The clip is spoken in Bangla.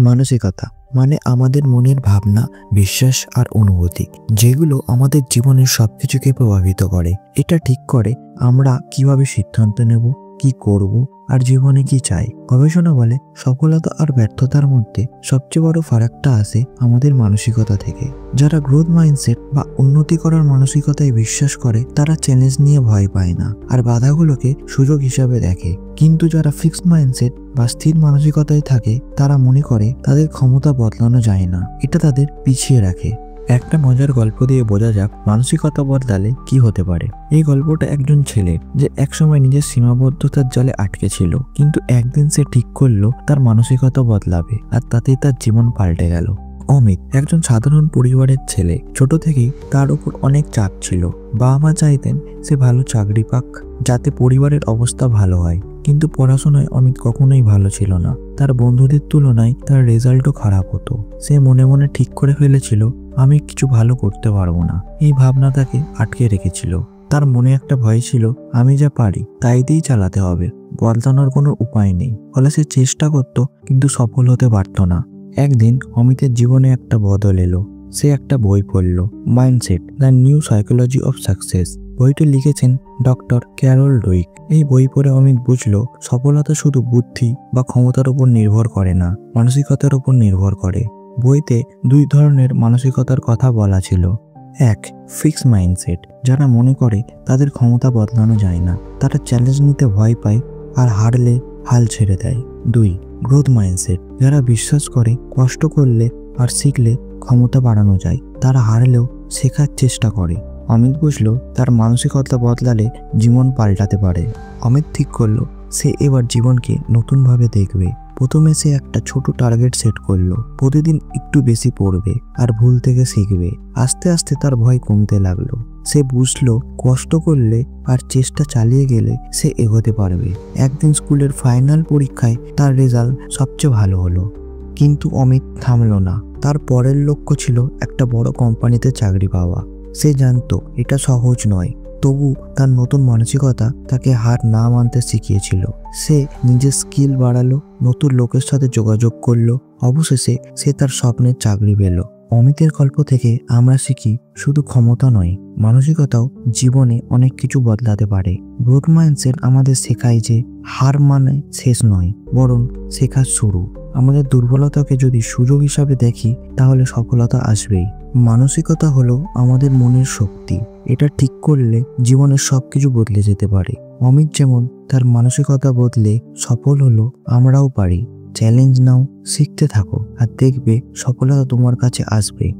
মানসিকতা মানে আমাদের মনের ভাবনা, বিশ্বাস আর অনুভূতি, যেগুলো আমাদের জীবনের সবকিছুকে প্রভাবিত করে। এটা ঠিক করে আমরা কিভাবে সিদ্ধান্ত নেব, কি করব আর জীবনে কি চাই। গবেষণা বলে সফলতা আর ব্যর্থতার মধ্যে সবচেয়ে বড় ফারাকটা আসে আমাদের মানসিকতা থেকে। যারা গ্রোথ মাইন্ডসেট বা উন্নতি করার মানসিকতায় বিশ্বাস করে তারা চ্যালেঞ্জ নিয়ে ভয় পায় না আর বাধাগুলোকে সুযোগ হিসাবে দেখে। কিন্তু যারা ফিক্সড মাইন্ডসেট বা স্থির মানসিকতায় থাকে তারা মনে করে তাদের ক্ষমতা বদলানো যায় না, এটা তাদের পিছিয়ে রাখে। একটা মজার গল্প দিয়ে বোঝা যাক মানসিকতা বদলালে কি হতে পারে। এই গল্পটা একজন ছেলে যে একসময় নিজের সীমাবদ্ধতার জালে আটকে ছিল, কিন্তু একদিন সে ঠিক করলো তার মানসিকতা বদলাবে আর তাতেই তার জীবন পাল্টে গেল। অমিত একজন সাধারণ পরিবারের ছেলে। ছোট থেকেই তার উপর অনেক চাপ ছিল। বাবা মা চাইতেন সে ভালো চাকরি পাক যাতে পরিবারের অবস্থা ভালো হয়, কিন্তু পড়াশোনায় অমিত কখনোই ভালো ছিল না। তার বন্ধুদের তুলনায় তার রেজাল্টও খারাপ হতো। সে মনে মনে ঠিক করে ফেলেছিল আমি কিছু ভালো করতে পারবো না। এই ভাবনা তাকে আটকে রেখেছিল। তার মনে একটা ভয় ছিল আমি যা পারি তাই দিয়েই চালাতে হবে, বদলানোর কোনো উপায় নেই। ফলে সে চেষ্টা করত কিন্তু সফল হতে পারত না। একদিন অমিতের জীবনে একটা বদল এলো। সে একটা বই পড়ল, mindset the new psychology of success. বইটি লিখেছেন ডক্টর ক্যারল ডুইক। এই বই পড়ে অমিত বুঝল সফলতা শুধু বুদ্ধি বা ক্ষমতার উপর নির্ভর করে না, মানসিকতার উপর নির্ভর করে। বইতে দুই ধরনের মানসিকতার কথা বলা ছিল। এক, ফিক্সড মাইন্ডসেট, যারা মনে করে তাদের ক্ষমতা বদলানো যায় না, তারা চ্যালেঞ্জ নিতে ভয় পায় আর হারলে হাল ছেড়ে দেয়। দুই, গ্রোথ মাইন্ডসেট, যারা বিশ্বাস করে কষ্ট করলে আর শিখলে ক্ষমতা বাড়ানো যায়, তারা হারলেও শেখার চেষ্টা করে। অমিত বুঝলো তার মানসিকতা বদলালে জীবন পাল্টাতে পারে। অমিত ঠিক করলো সে এবার জীবনকে নতুনভাবে দেখবে। প্রথমে সে একটা ছোট টার্গেট সেট করলো, প্রতিদিন একটু বেশি পড়বে আর ভুল থেকে শিখবে। আস্তে আস্তে তার ভয় কমতে লাগলো। সে বুঝলো কষ্ট করলে আর চেষ্টা চালিয়ে গেলে সে এগোতে পারবে। একদিন স্কুলের ফাইনাল পরীক্ষায় তার রেজাল্ট সবচেয়ে ভালো হলো। কিন্তু অমিত থামলো না। তার পরের লক্ষ্য ছিল একটা বড় কোম্পানিতে চাকরি পাওয়া। সে জানতো এটা সহজ নয়, তবু তার নতুন মানসিকতা তাকে হার না মানতে শিখিয়েছিল। সে নিজের স্কিল বাড়ালো, নতুন লোকের সাথে যোগাযোগ করলো। অবশেষে সে তার স্বপ্নের চাকরি পেল। অমিতের গল্প থেকে আমরা শিখি শুধু ক্ষমতা নয়, মানসিকতাও জীবনে অনেক কিছু বদলাতে পারে। গ্রোথ মাইন্ডসেট আমাদের শেখায় যে হার মানে শেষ নয়, বরং শেখার শুরু। আমাদের দুর্বলতাকে যদি সুযোগ হিসাবে দেখি তাহলে সফলতা আসবেই। মানসিকতা হলো আমাদের মনের শক্তি। এটা ঠিক করলে জীবনের সবকিছু বদলে যেতে পারে। অমিত যেমন তার মানসিকতা বদলে সফল হলো, আমরাও পারি। চ্যালেঞ্জ নাও, শিখতে থাকো আর দেখবে সফলতা তোমার কাছে আসবে।